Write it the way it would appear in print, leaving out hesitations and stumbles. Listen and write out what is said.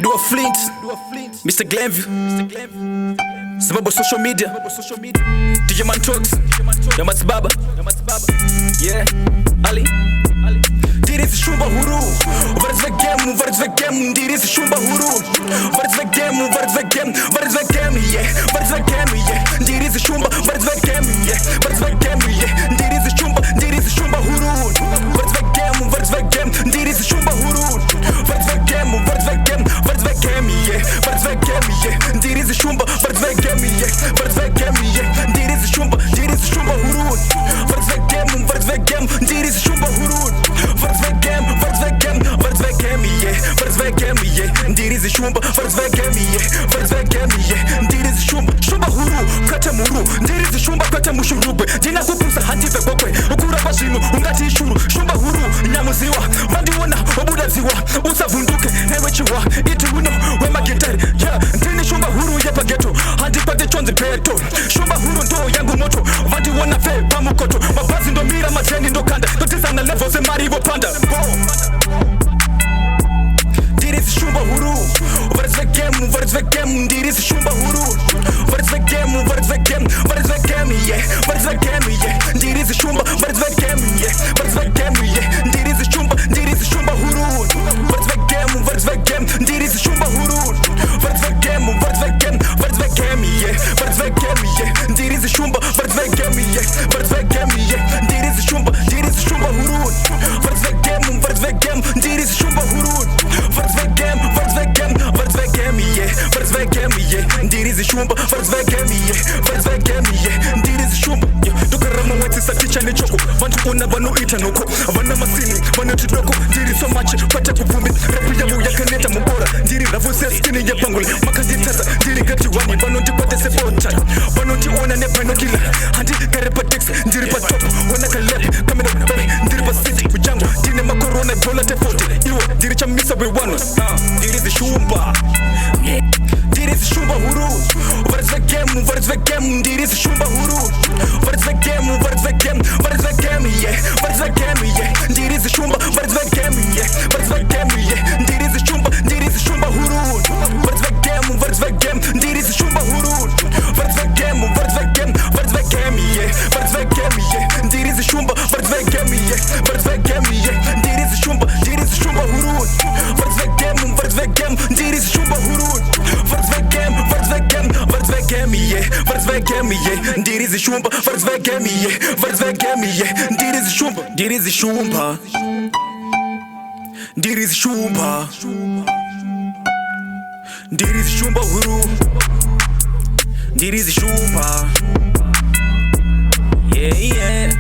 Dua Flint, Mr. Glenview, sababu social media, DJ Man Talks, Yamat Baba, yeah, Ali. Dirisi shumba huru, varz vegem, dirisi shumba huru, varz vegem, yeah, varz vegem, yeah, dirisi shumba, varz vegem, yeah, dirisi shumba huru, varz vegem, dirisi shumba huru, varz vegem, yeah, dirisi shumba, varz vegem, yeah, dirisi shumba huru, varz vegem, dirisi shumba huru. Varz vegem, yeah, ndirizi shumba, varz vegem, yeah, ndirizi shumba huru, kata muru, ndirizi shumba kata mushurube, dina kupusa hantive bokwe, ukura bashinu, ungati ishuru, shumba huru, nyamuziwa, vandiwona, obudaziwa, usavunduke, ewe chiwa, iti wino, wema gitari, yeah, ndini shumba huru, yepa geto, handipate chonzi peto, shumba huru ndo yangu moto, vandiwona fe, pamukoto, mabazi ndo mira, mateni ndo kanda, totisa na level, se marivo panda, Dirisi shumba huru, varz vegem, dirisi shumba huru, varz vegem, yeah, dirisi shumba, varz vegem, yeah, dirisi shumba huru, varz vegem, dirisi shumba huru, varz vegem, yeah, dirisi shumba, varz vegem, yeah, dirisi shumba huru, varz vegem, dirisi shumba huru, varz vegem, yeah, ndirizi shumba, varz vegem, yeah, ndirizi shumba, yeah, dukarama wetsi saticha nechoko, vantu ona vanoita noko, vana masini, vanoti doko, ndiri so much, pata kuvumbi, rapu yavu yakaneta mubora, ndiri ravu seskini ya pangule, makazitaza, ndiri gati wani, vanoti kwate sebota, vanoti ona nepanokila, handi karepa tex, ndiri pa top, wana kalep, kamera bae, ndiri pa city, ujango, dine makorona, bola tefote, iwa, ndiri chamisa we wano, ndirizi shumba, dirisi shumba huru, varz vegem, dirisi shumba huru, varz vegem, yeah, dirisi shumba, varz vegem, yeah, dirisi shumba huru, varz vegem, dirisi shumba huru, varz vegem, yeah, dirisi shumba, varz vegem, yeah, dirisi shumba huru, varz vegem, dirisi shumba huru, varz vegem, yeah, ndirizi shumba, varz vegem, yeah, ndirizi shumba, ndirizi shumba huru, ndirizi shumba, yeah, yeah.